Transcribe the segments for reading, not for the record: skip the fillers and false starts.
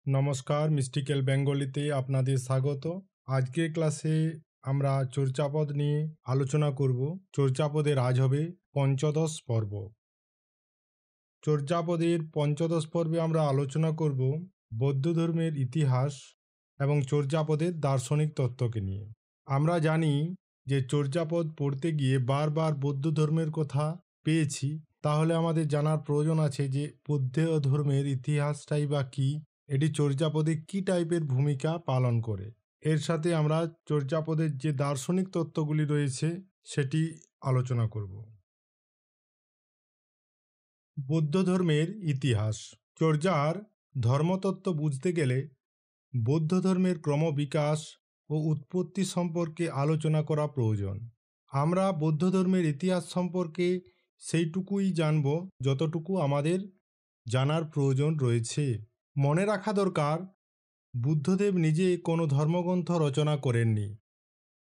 নমস্কার, মিস্টিক্যাল বেঙ্গলিতে আপনাদের স্বাগত। আজকের ক্লাসে আমরা চর্যাপদ নিয়ে আলোচনা করব। চর্যাপদের আজ হবে পঞ্চদশ পর্ব। চর্যাপদের পঞ্চদশ পর্বে আমরা আলোচনা করব বৌদ্ধ ধর্মের ইতিহাস এবং চর্যাপদের দার্শনিক তত্ত্বকে নিয়ে। আমরা জানি যে চর্যাপদ পড়তে গিয়ে বারবার বৌদ্ধ ধর্মের কথা পেয়েছি, তাহলে আমাদের জানার প্রয়োজন আছে যে বৌদ্ধ ধর্মের ইতিহাসটাই বা কী, এটি চর্যাপদে কী টাইপের ভূমিকা পালন করে। এর সাথে আমরা চর্যাপদের যে দার্শনিক তত্ত্বগুলি রয়েছে সেটি আলোচনা করব। বৌদ্ধ ধর্মের ইতিহাস। চর্যার ধর্মতত্ত্ব বুঝতে গেলে বৌদ্ধ ধর্মের ক্রমবিকাশ ও উৎপত্তি সম্পর্কে আলোচনা করা প্রয়োজন। আমরা বৌদ্ধ ধর্মের ইতিহাস সম্পর্কে সেইটুকুই জানব যতটুকু আমাদের জানার প্রয়োজন রয়েছে। মনে রাখা দরকার, বুদ্ধদেব নিজে কোনো ধর্মগ্রন্থ রচনা করেননি।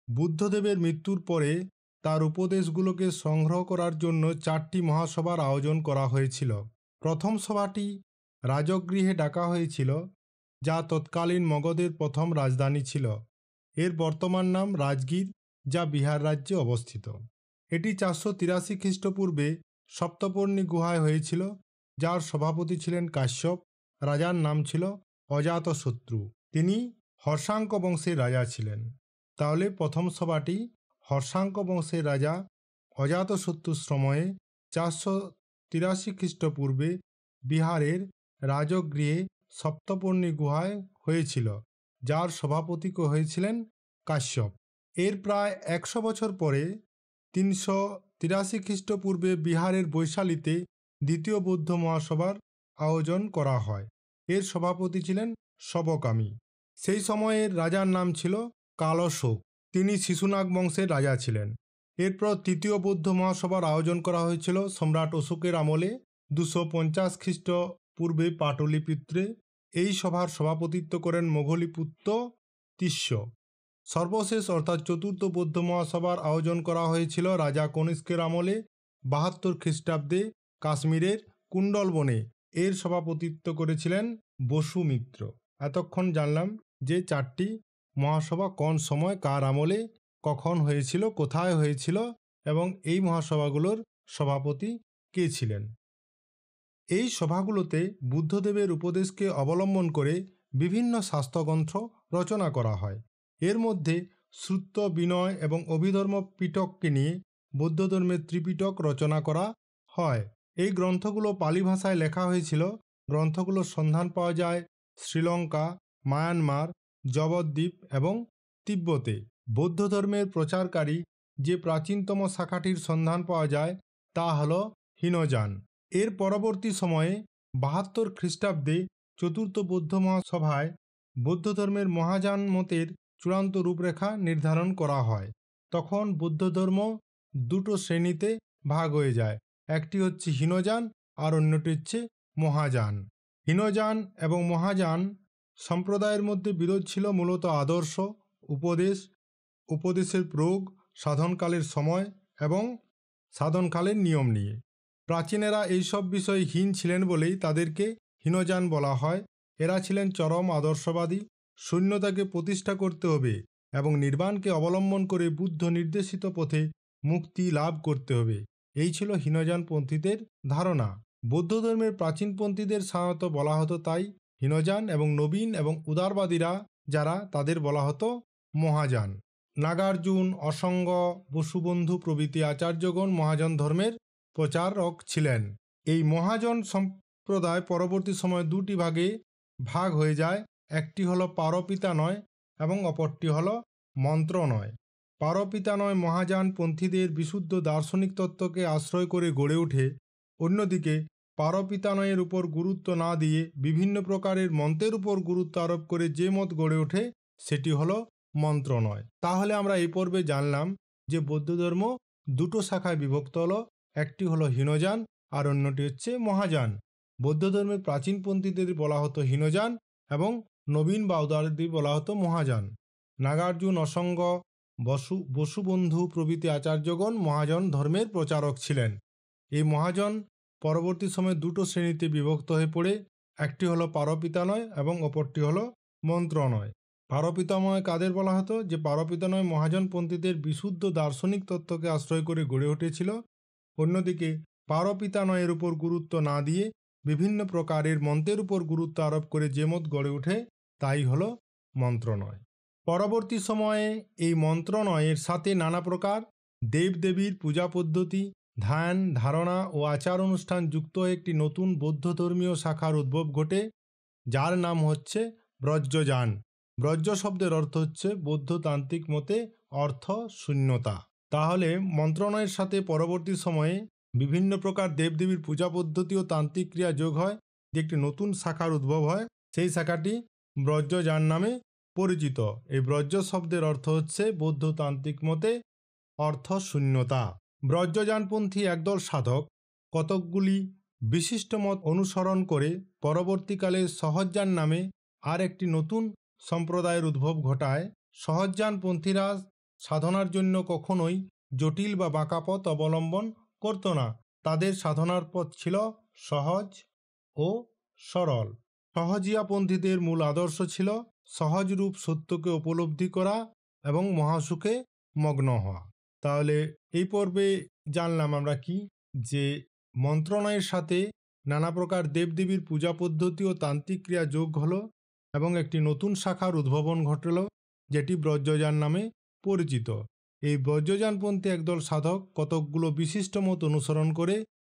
বুদ্ধদেবের মৃত্যুর পরে তার উপদেশগুলোকে সংগ্রহ করার জন্য 4টি মহাসভার আয়োজন করা হয়েছিল। প্রথম সভাটি রাজগৃহে ডাকা হয়েছিল, যা তৎকালীন মগধের প্রথম রাজধানী ছিল। এর বর্তমান নাম রাজগীর, যা বিহার রাজ্যে অবস্থিত। এটি 483 খ্রিস্টপূর্বে সপ্তপর্ণী গুহায় হয়েছিল, যার সভাপতি ছিলেন কাশ্যপ। রাজার নাম ছিল অজাতশত্রু। তিনি হর্ষাঙ্ক বংশের রাজা ছিলেন। তাহলে প্রথম সভাটি হর্ষাঙ্ক বংশের রাজা অজাতশত্রুর সময়ে 483 খ্রিস্টপূর্বে বিহারের রাজগৃহে সপ্তপর্ণী গুহায় হয়েছিল, যার সভাপতি হয়েছিলেন কাশ্যপ। এর প্রায় 100 বছর পরে 383 খ্রিস্টপূর্বে বিহারের বৈশালীতে দ্বিতীয় বৌদ্ধ মহাসভার আয়োজন করা হয়। এর সভাপতি ছিলেন সবকামী। সেই সময়ের রাজার নাম ছিল কালশোক। তিনি শিশুনাগ বংশের রাজা ছিলেন। এরপর তৃতীয় বৌদ্ধ মহাসভার আয়োজন করা হয়েছিল সম্রাট অশোকের আমলে 250 খ্রিস্টপূর্বে পাটলিপুত্রে। এই সভার সভাপতিত্ব করেন মোঘলীপুত্র তিস্য। সর্বশেষ অর্থাৎ চতুর্থ বৌদ্ধ মহাসভার আয়োজন করা হয়েছিল রাজা কনিষ্কের আমলে 72 খ্রিস্টাব্দে কাশ্মীরের কুণ্ডলবনে। এর সভাপতিত্ব করেছিলেন বসুমিত্র। এতক্ষণ জানলাম যে 4টি মহাসভা কোন সময় কার আমলে কখন হয়েছিল, কোথায় হয়েছিল এবং এই মহাসভাগুলোর সভাপতি কে ছিলেন। এই সভাগুলোতে বুদ্ধদেবের উপদেশকে অবলম্বন করে বিভিন্ন শাস্ত্রগ্রন্থ রচনা করা হয়। এর মধ্যে শ্রুত, বিনয় এবং অভিধর্ম পিটককে নিয়ে বৌদ্ধ ধর্মের ত্রিপিটক রচনা করা হয়। এই গ্রন্থগুলো পালি ভাষায় লেখা হয়েছিল। গ্রন্থগুলোর সন্ধান পাওয়া যায় শ্রীলঙ্কা, মায়ানমার, জবদ্বীপ এবং তিব্বতে। বৌদ্ধ ধর্মের প্রচারকারী যে প্রাচীনতম শাখাটির সন্ধান পাওয়া যায় তা হল হীনযান। এর পরবর্তী সময়ে 72 খ্রিস্টাব্দে চতুর্থ বৌদ্ধ মহাসভায় বৌদ্ধ ধর্মের মহাযান মতের চূড়ান্ত রূপরেখা নির্ধারণ করা হয়। তখন বৌদ্ধ ধর্ম দুটো শ্রেণীতে ভাগ হয়ে যায়। একটি হচ্ছে হীনযান আর অন্যটি হচ্ছে মহাযান। হীনযান এবং মহাযান সম্প্রদায়ের মধ্যে বিরোধ ছিল মূলত আদর্শ, উপদেশের প্রয়োগ, সাধনকালের সময় এবং সাধনকালের নিয়ম নিয়ে। প্রাচীনেরা এইসব বিষয়ে হীন ছিলেন বলেই তাদেরকে হীনযান বলা হয়। এরা ছিলেন চরম আদর্শবাদী। শূন্যতাকে প্রতিষ্ঠা করতে হবে এবং নির্বাণকে অবলম্বন করে বুদ্ধ নির্দেশিত পথে মুক্তি লাভ করতে হবে, এই ছিল হীনযানপন্থীদের ধারণা। বৌদ্ধ ধর্মের প্রাচীনপন্থীদের সাধারণত বলা হতো তাই হীনযান, এবং নবীন এবং উদারবাদীরা যারা, তাদের বলা হতো মহাযান। নাগার্জুন, অসঙ্গ, বসুবন্ধু প্রভৃতি আচার্যগণ মহাযান ধর্মের প্রচারক ছিলেন। এই মহাযান সম্প্রদায় পরবর্তী সময়ে দুটি ভাগে ভাগ হয়ে যায়। একটি হলো পারপিতানয় এবং অপরটি হলো মন্ত্রনয়। পারপিতানয় মহাযান পন্থীদের বিশুদ্ধ দার্শনিক তত্ত্বকে আশ্রয় করে গড়ে ওঠে। অন্যদিকে পারপিতানয়ের উপর গুরুত্ব না দিয়ে বিভিন্ন প্রকারের মন্ত্রের উপর গুরুত্ব আরোপ করে যে মত গড়ে ওঠে সেটি হলো মন্ত্রনয়। তাহলে আমরা এই পর্বে জানলাম যে বৌদ্ধ ধর্ম দুটো শাখায় বিভক্ত হলো, একটি হলো হীনযান আর অন্যটি হচ্ছে মহাযান। বৌদ্ধ ধর্মের প্রাচীনপন্থীদের বলা হতো হীনযান এবং নবীন বা উদারদের বলা হতো মহাযান। নাগার্জুন, অসঙ্গ, বসুবন্ধু প্রভৃতি আচার্যগণ মহাযান ধর্মের প্রচারক ছিলেন। এই মহাযান পরবর্তী সময়ে দুটো শ্রেণীতে বিভক্ত হয়ে পড়ে। একটি হলো পারপিতানয় এবং অপরটি হলো মন্ত্রণয়। পারপিতাময় কাদের বলা হতো? যে পারপিতানয় মহাজনপন্থীদের বিশুদ্ধ দার্শনিক তত্ত্বকে আশ্রয় করে গড়ে উঠেছিল। অন্যদিকে পারপিতানয়ের উপর গুরুত্ব না দিয়ে বিভিন্ন প্রকারের মন্ত্রের উপর গুরুত্ব আরোপ করে যে মত গড়ে ওঠে তাই হলো মন্ত্রণয়। পরবর্তী সময়ে এই মন্ত্রণয়ের সাথে নানা প্রকার দেবদেবীর পূজা পদ্ধতি, ধ্যান, ধারণা ও আচার অনুষ্ঠান যুক্ত হয়ে একটি নতুন বৌদ্ধ ধর্মীয় শাখার উদ্ভব ঘটে, যার নাম হচ্ছে ব্রজযান। ব্রজ শব্দের অর্থ হচ্ছে বৌদ্ধতান্ত্রিক মতে অর্থ শূন্যতা। তাহলে মন্ত্রণয়ের সাথে পরবর্তী সময়ে বিভিন্ন প্রকার দেবদেবীর পূজা পদ্ধতি ও তান্ত্রিক ক্রিয়া যোগ হয়, যে একটি নতুন শাখার উদ্ভব হয়। সেই শাখাটি ব্রজযান নামে পরিচিত। এই ব্রজ শব্দের অর্থ হচ্ছে বৌদ্ধতান্ত্রিক মতে অর্থ শূন্যতা। ব্রজযানপন্থী একদল সাধক কতকগুলি বিশিষ্ট মত অনুসরণ করে পরবর্তীকালে সহজযান নামে আর একটি নতুন সম্প্রদায়ের উদ্ভব ঘটায়। সহজযানপন্থীরা সাধনার জন্য কখনোই জটিল বা বাঁকা পথ অবলম্বন করত না। তাদের সাধনার পথ ছিল সহজ ও সরল। সহজিয়াপন্থীদের মূল আদর্শ ছিল সহজরূপ সত্যকে উপলব্ধি করা এবং মহাসুখে মগ্ন হওয়া। তাহলে এই পর্বে জানলাম আমরা কি, যে মন্ত্রণয়ের সাথে নানা প্রকার দেবদেবীর পূজা পদ্ধতি ও তান্ত্রিক ক্রিয়া যোগ হলো এবং একটি নতুন শাখার উদ্ভাবন ঘটল, যেটি ব্রজযান নামে পরিচিত। এই ব্রজযানপন্থী একদল সাধক কতকগুলো বিশিষ্ট মত অনুসরণ করে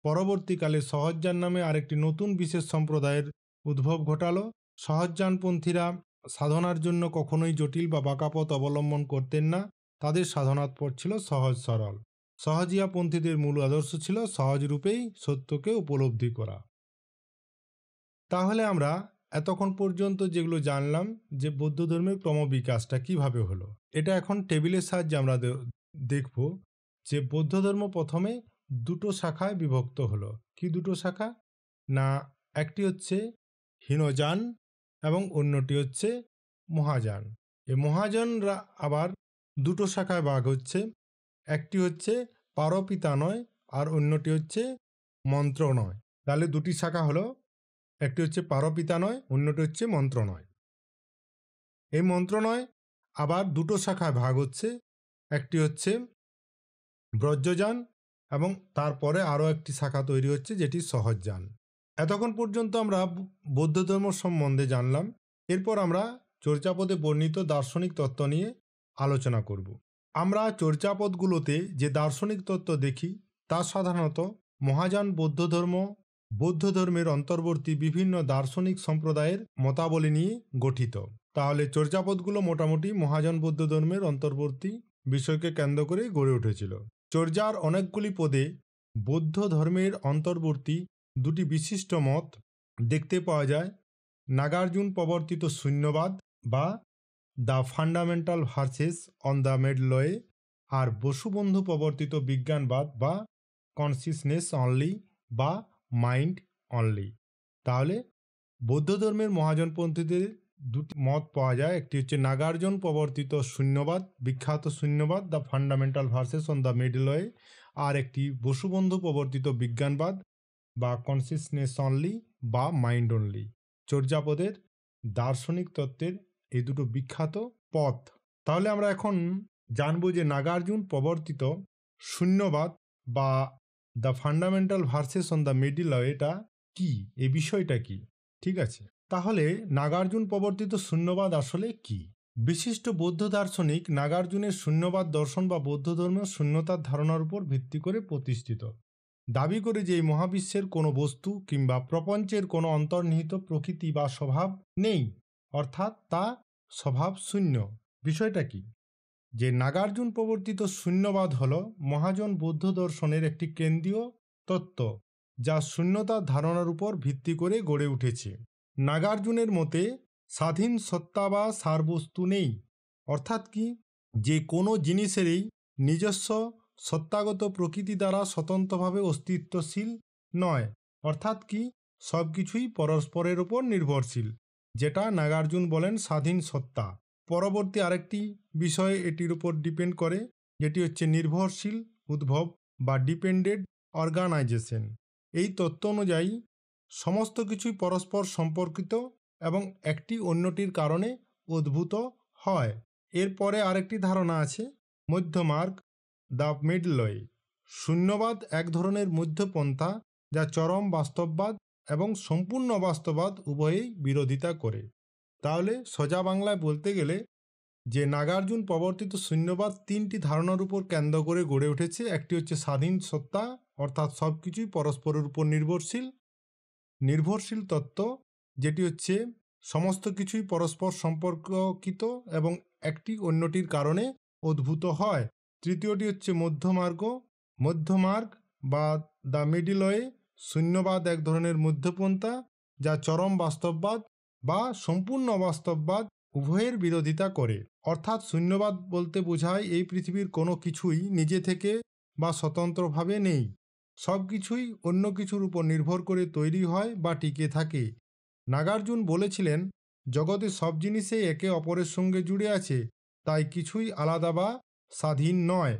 পরবর্তীকালে সহজযান নামে আরেকটি নতুন বিশেষ সম্প্রদায়ের উদ্ভব ঘটালো। সহজযানপন্থীরা সাধনার জন্য কখনোই জটিল বা বাঁকা পথ অবলম্বন করতেন না। তাদের সাধনার পথ ছিল সহজ সরল। সহজিয়াপন্থীদের মূল আদর্শ ছিল সহজ রূপেই সত্যকে উপলব্ধি করা। তাহলে আমরা এতক্ষণ পর্যন্ত যেগুলো জানলাম যে বৌদ্ধ ধর্মের ক্রমবিকাশটা কিভাবে হলো, এটা এখন টেবিলের সাহায্যে আমরা দেখব যে বৌদ্ধ ধর্ম প্রথমে দুটো শাখায় বিভক্ত হলো। কি দুটো শাখা? না, একটি হচ্ছে হীনযান এবং অন্যটি হচ্ছে মহাযান। এই মহাযানরা আবার দুটো শাখায় ভাগ হচ্ছে, একটি হচ্ছে পারপিতানয় আর অন্যটি হচ্ছে মন্ত্রণয়। তাহলে দুটি শাখা হলো, একটি হচ্ছে পারপিতানয়, অন্যটি হচ্ছে মন্ত্রণয়। এই মন্ত্রণয় আবার দুটো শাখায় ভাগ হচ্ছে, একটি হচ্ছে ব্রজযান এবং তারপরে আরও একটি শাখা তৈরি হচ্ছে যেটি সহজযান। এতক্ষণ পর্যন্ত আমরা বৌদ্ধ ধর্ম সম্বন্ধে জানলাম। এরপর আমরা চর্যাপদে বর্ণিত দার্শনিক তত্ত্ব নিয়ে আলোচনা করব। আমরা চর্যাপদগুলোতে যে দার্শনিক তত্ত্ব দেখি তা সাধারণত মহাযান বৌদ্ধ ধর্মের অন্তর্বর্তী বিভিন্ন দার্শনিক সম্প্রদায়ের মতাবলী নিয়ে গঠিত। তাহলে চর্যাপদগুলো মোটামুটি মহাযান বৌদ্ধ ধর্মের অন্তর্বর্তী বিষয়কে কেন্দ্র করে গড়ে উঠেছিল। চর্যার অনেকগুলি পদে বৌদ্ধ ধর্মের অন্তর্বর্তী দুটি বিশিষ্ট মত দেখতে পাওয়া যায়। নাগার্জুন প্রবর্তিত শূন্যবাদ বা the fundamental verses on the middle way, আর বসুবন্ধু প্রবর্তিত বিজ্ঞানবাদ বা কনসিয়াসনেস অনলি বা মাইন্ড অনলি। তাহলে বৌদ্ধ ধর্মের মহাজনপন্থীদের দুটি মত পাওয়া যায়। একটি হচ্ছে নাগার্জুন প্রবর্তিত শূন্যবাদ, বিখ্যাত শূন্যবাদ the fundamental verses on the middle way, আর একটি বসুবন্ধু প্রবর্তিত বিজ্ঞানবাদ বা কনসিয়াসনেস অনলি বা মাইন্ড অনলি। চর্যাপদের দার্শনিক তত্ত্বের এই দুটো বিখ্যাত পথ। তাহলে আমরা এখন জানবো যে নাগার্জুন প্রবর্তিত শূন্যবাদ বা the fundamental verses on the middle way এটা কি, এই বিষয়টা কি। ঠিক আছে, তাহলে নাগার্জুন প্রবর্তিত শূন্যবাদ আসলে কি? বিশিষ্ট বৌদ্ধ দার্শনিক নাগার্জুনের শূন্যবাদ দর্শন বা বৌদ্ধ ধর্মের শূন্যতার ধারণার উপর ভিত্তি করে প্রতিষ্ঠিত। দাবি করে যে এই মহাবিশ্বের কোনো বস্তু কিংবা প্রপঞ্চের কোনো অন্তর্নিহিত প্রকৃতি বা স্বভাব নেই, অর্থাৎ তা স্বভাব শূন্য। বিষয়টা কি? যে নাগার্জুন প্রবর্তিত শূন্যবাদ হল মহাযান বৌদ্ধ দর্শনের একটি কেন্দ্রীয় তত্ত্ব, যা শূন্যতার ধারণার উপর ভিত্তি করে গড়ে উঠেছে। নাগার্জুনের মতে স্বাধীন সত্তা বা সারবস্তু নেই, অর্থাৎ কি, যে কোনো জিনিসেরই নিজস্ব সত্তাগত প্রকৃতি দ্বারা স্বতন্ত্রভাবে অস্তিত্বশীল নয়, অর্থাৎ কি, সব কিছুই পরস্পরের উপর নির্ভরশীল, যেটা নাগার্জুন বলেন স্বাধীন সত্তা। পরবর্তী আরেকটি বিষয় এটির উপর ডিপেন্ড করে, যেটি হচ্ছে নির্ভরশীল উদ্ভব বা ডিপেন্ডেন্ট অর্গানাইজেশন। এই তত্ত্ব অনুযায়ী সমস্ত কিছুই পরস্পর সম্পর্কিত এবং একটি অন্যটির কারণে উদ্ভূত হয়। এরপরে আরেকটি ধারণা আছে মধ্যমার্গ, দ্য মিডল ওয়ে। শূন্যবাদ এক ধরনের মধ্যপন্থা যা চরম বাস্তববাদ এবং সম্পূর্ণ বাস্তববাদ উভয়েই বিরোধিতা করে। তাহলে সোজা বাংলায় বলতে গেলে যে নাগার্জুন প্রবর্তিত শূন্যবাদ তিনটি ধারণার উপর কেন্দ্র করে গড়ে উঠেছে। একটি হচ্ছে স্বাধীন সত্তা, অর্থাৎ সব কিছুই পরস্পরের উপর নির্ভরশীল তত্ত্ব, যেটি হচ্ছে সমস্ত কিছুই পরস্পর সম্পর্কিত এবং একটি অন্যটির কারণে উদ্ভূত হয়। তৃতীয়টি হচ্ছে মধ্যমার্গ বা দ্য মিডল ওয়ে। শূন্যবাদ এক ধরনের মধ্যপন্থা যা চরম বাস্তববাদ বা সম্পূর্ণ বাস্তববাদ উভয়ের বিরোধিতা করে। অর্থাৎ শূন্যবাদ বলতে বোঝায় এই পৃথিবীর কোনো কিছুই নিজে থেকে বা স্বতন্ত্রভাবে নেই, সব কিছুই অন্য কিছুর উপর নির্ভর করে তৈরি হয় বা টিকে থাকে। নাগার্জুন বলেছিলেন, জগতে সব জিনিসই একে অপরের সঙ্গে জুড়ে আছে, তাই কিছুই আলাদা বা স্বাধীন নয়।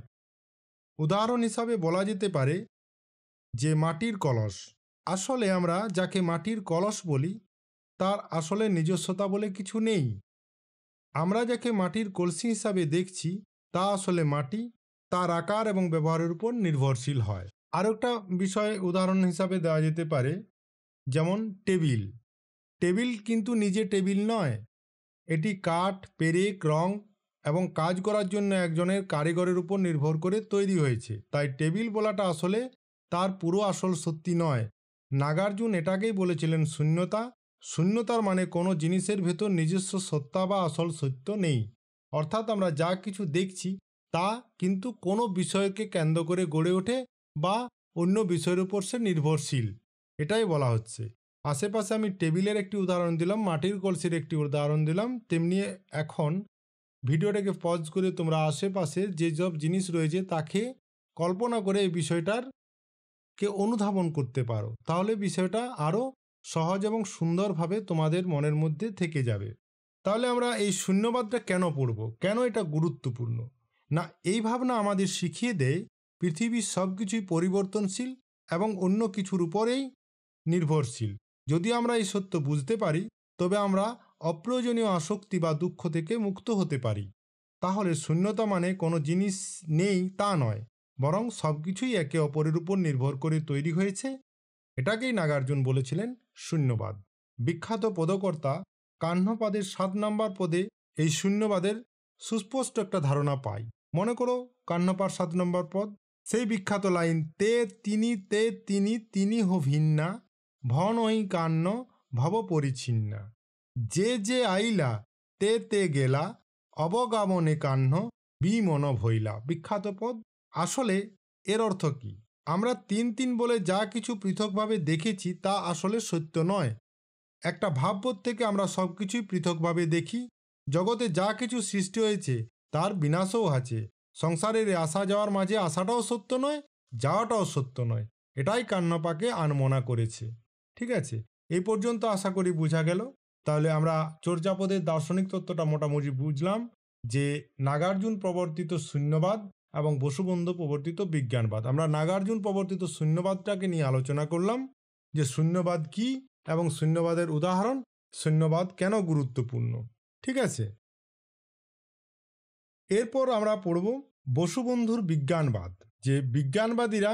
উদাহরণ হিসাবে বলা যেতে পারে যে মাটির কলস। আসলে আমরা যাকে মাটির কলস বলি তার আসলে নিজস্বতা বলে কিছু নেই। আমরা যাকে মাটির কলসি হিসাবে দেখছি তা আসলে মাটি তার আকার এবং ব্যবহারের উপর নির্ভরশীল হয়। আরও একটা বিষয় উদাহরণ হিসাবে দেওয়া যেতে পারে, যেমন টেবিল কিন্তু নিজে টেবিল নয়, এটি কাঠ, পেরেক, রং এবং কাজ করার জন্য একজনের কারিগরের উপর নির্ভর করে তৈরি হয়েছে। তাই টেবিল বলাটা আসলে তার পুরো আসল সত্যি নয়। নাগার্জুন এটাকেই বলেছিলেন শূন্যতার মানে কোনো জিনিসের ভেতর নিজস্ব সত্তা বা আসল সত্য নেই। অর্থাৎ আমরা যা কিছু দেখছি তা কিন্তু কোনো বিষয়কে কেন্দ্র করে গড়ে ওঠে বা অন্য বিষয়ের উপর সে নির্ভরশীল, এটাই বলা হচ্ছে। আশেপাশে আমি টেবিলের একটি উদাহরণ দিলাম, মাটির কলসির একটি উদাহরণ দিলাম, তেমনি এখন ভিডিওটাকে পজ করে তোমরা আশেপাশে যেসব জিনিস রয়েছে তাকে কল্পনা করে এই বিষয়টাকে অনুধাবন করতে পারো, তাহলে বিষয়টা আরও সহজ এবং সুন্দরভাবে তোমাদের মনের মধ্যে থেকে যাবে। তাহলে আমরা এই শূন্যবাদটা কেন পড়ব, কেন এটা গুরুত্বপূর্ণ? না, এই ভাবনা আমাদের শিখিয়ে দেয় পৃথিবীর সব কিছুই পরিবর্তনশীল এবং অন্য কিছুর উপরেই নির্ভরশীল। যদি আমরা এই সত্য বুঝতে পারি তবে আমরা অপ্রয়োজনীয় আসক্তি বা দুঃখ থেকে মুক্ত হতে পারি। তাহলে শূন্যতা মানে কোনো জিনিস নেই তা নয়, বরং সব কিছুই একে অপরের উপর নির্ভর করে তৈরি হয়েছে। এটাকেই নাগার্জুন বলেছিলেন শূন্যবাদ। বিখ্যাত পদকর্তা কাহ্নপাদের 7 নম্বর পদে এই শূন্যবাদের সুস্পষ্ট একটা ধারণা পাই। মনে করো কাহ্নপাদ 7 নম্বর পদ, সেই বিখ্যাত লাইন, তে তিনি হো ভিন্না, ভন ওই কান্ন ভব পরিচ্ছিন্না, যে আইলা তে গেলা, অবগামনে কাহ্ন বিমন ভইলা। বিখ্যাত পদ। আসলে এর অর্থ কি? আমরা তিন বলে যা কিছু পৃথকভাবে দেখেছি তা আসলে সত্য নয়। একটা ভাববোধ থেকে আমরা সব কিছুই পৃথকভাবে দেখি। জগতে যা কিছু সৃষ্টি হয়েছে তার বিনাশও আছে। সংসারের আসা যাওয়ার মাঝে আসাটাও সত্য নয়, যাওয়াটাও সত্য নয়। এটাই কান্নপাকে আনমনা করেছে। ঠিক আছে, এই পর্যন্ত আশা করি বোঝা গেল। তাহলে আমরা চর্যাপদের দার্শনিক তত্ত্বটা মোটামুটি বুঝলাম, যে নাগার্জুন প্রবর্তিত শূন্যবাদ এবং বসুবন্ধু প্রবর্তিত বিজ্ঞানবাদ। আমরা নাগার্জুন প্রবর্তিত শূন্যবাদটাকে নিয়ে আলোচনা করলাম, যে শূন্যবাদ কি এবং শূন্যবাদের উদাহরণ, শূন্যবাদ কেন গুরুত্বপূর্ণ। ঠিক আছে, এরপর আমরা পড়ব বসুবন্ধুর বিজ্ঞানবাদ। যে বিজ্ঞানবাদীরা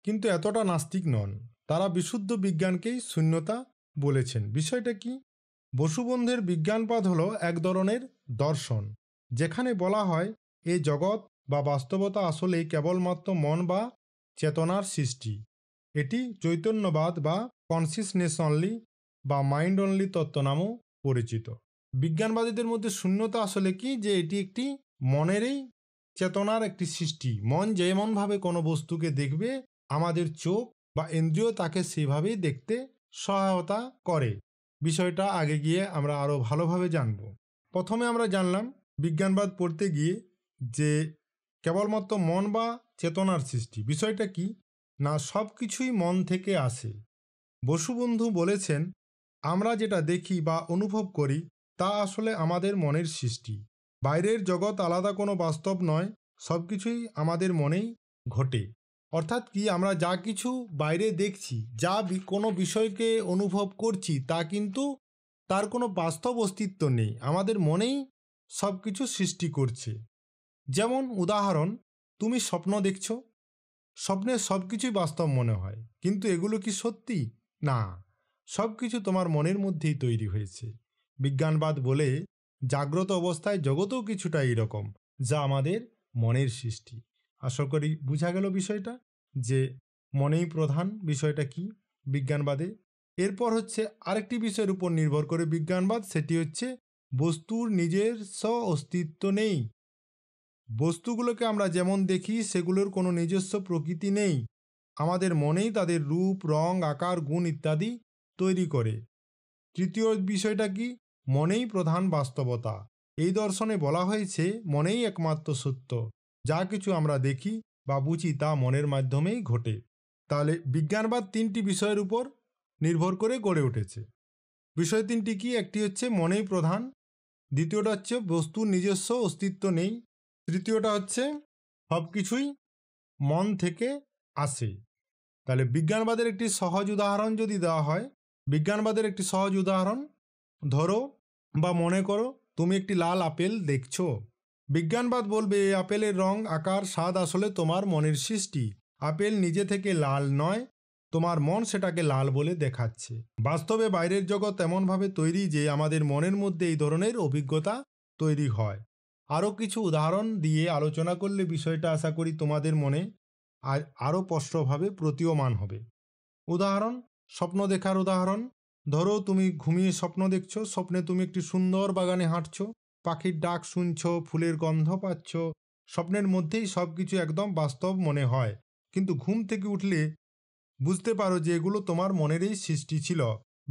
কিন্তু এতটা নাস্তিক নন, তারা বিশুদ্ধ বিজ্ঞানকেই শূন্যতা বলেছেন। বিষয়টা কি? বসুবন্ধুর বিজ্ঞানবাদ হলো এক ধরনের দর্শন যেখানে বলা হয় এই জগৎ বা বাস্তবতা আসলে কেবলমাত্র মন বা চেতনার সৃষ্টি। এটি চৈতন্যবাদ বা কনসিয়াসনেস অনলি বা মাইন্ড অনলি তত্ত্ব নামেও পরিচিত। বিজ্ঞানবাদীদের মধ্যে শূন্যতা আসলে কি? যে এটি একটি মনেরই চেতনার একটি সৃষ্টি। মন যেমনভাবে কোনো বস্তুকে দেখবে, আমাদের চোখ বা ইন্দ্রিয় তাকে সেভাবেই দেখতে সহায়তা করে। বিষয়টা আগে গিয়ে আমরা আরও ভালোভাবে জানব। প্রথমে আমরা জানলাম বিজ্ঞানবাদ পড়তে গিয়ে যে কেবলমাত্র মন বা চেতনার সৃষ্টি। বিষয়টা কি না, সব কিছুই মন থেকে আসে। বসুবন্ধু বলেছেন আমরা যেটা দেখি বা অনুভব করি তা আসলে আমাদের মনের সৃষ্টি। বাইরের জগৎ আলাদা কোনো বাস্তব নয়, সব কিছুই আমাদের মনেই ঘটে। অর্থাৎ কি, আমরা যা কিছু বাইরে দেখছি, যা কোনো বিষয়কে অনুভব করছি, তা কিন্তু তার কোনো বাস্তব অস্তিত্ব নেই, আমাদের মনেই সব কিছু সৃষ্টি করছে। যেমন উদাহরণ, তুমি স্বপ্ন দেখছো, স্বপ্নে সব কিছুই বাস্তব মনে হয়, কিন্তু এগুলো কি সত্যি? না, সব কিছু তোমার মনের মধ্যেই তৈরি হয়েছে। বিজ্ঞানবাদ বলে জাগ্রত অবস্থায় জগতেও কিছুটা এইরকম, যা আমাদের মনের সৃষ্টি। আশা করি বোঝা গেল বিষয়টা, যে মনেই প্রধান বিষয়টা কি বিজ্ঞানবাদে। এরপর হচ্ছে আরেকটি বিষয়ের উপর নির্ভর করে বিজ্ঞানবাদ, সেটি হচ্ছে বস্তুর নিজস্ব অস্তিত্ব নেই। বস্তুগুলোকে আমরা যেমন দেখি, সেগুলোর কোনো নিজস্ব প্রকৃতি নেই, আমাদের মনেই তাদের রূপ, রং, আকার, গুণ ইত্যাদি তৈরি করে। তৃতীয় বিষয়টা কি, মনেই প্রধান বাস্তবতা। এই দর্শনে বলা হয়েছে মনেই একমাত্র সত্য, যা কিছু আমরা দেখি বা বুঝি তা মনের মাধ্যমেই ঘটে। তাহলে বিজ্ঞানবাদ তিনটি বিষয়ের উপর নির্ভর করে গড়ে উঠেছে। বিষয় তিনটি কি, একটি হচ্ছে মনেই প্রধান, দ্বিতীয়টা হচ্ছে বস্তুর নিজস্ব অস্তিত্ব নেই, তৃতীয়টা হচ্ছে সব কিছুই মন থেকে আসে। তাহলে বিজ্ঞানবাদের একটি সহজ উদাহরণ যদি দেওয়া হয়, বিজ্ঞানবাদের একটি সহজ উদাহরণ ধরো বা মনে করো তুমি একটি লাল আপেল দেখছো। বিজ্ঞানবাদ বলবে এই আপেলের রং, আকার, স্বাদ আসলে তোমার মনের সৃষ্টি। আপেল নিজে থেকে লাল নয়, তোমার মন সেটাকে লাল বলে দেখাচ্ছে। বাস্তবে বাইরের জগৎ এমনভাবে তৈরি যে আমাদের মনের মধ্যে এই ধরনের অভিজ্ঞতা তৈরি হয়। আরও কিছু উদাহরণ দিয়ে আলোচনা করলে বিষয়টা আশা করি তোমাদের মনে আরও স্পষ্টভাবে প্রতীয়মান হবে। উদাহরণ, স্বপ্ন দেখার উদাহরণ। ধরো তুমি ঘুমিয়ে স্বপ্ন দেখছো, স্বপ্নে তুমি একটি সুন্দর বাগানে হাঁটছো, পাখির ডাক শুনছো, ফুলের গন্ধ পাচ্ছ, স্বপ্নের মধ্যেই সব কিছু একদম বাস্তব মনে হয়, কিন্তু ঘুম থেকে উঠলে বুঝতে পারো যে এগুলো তোমার মনেরই সৃষ্টি ছিল।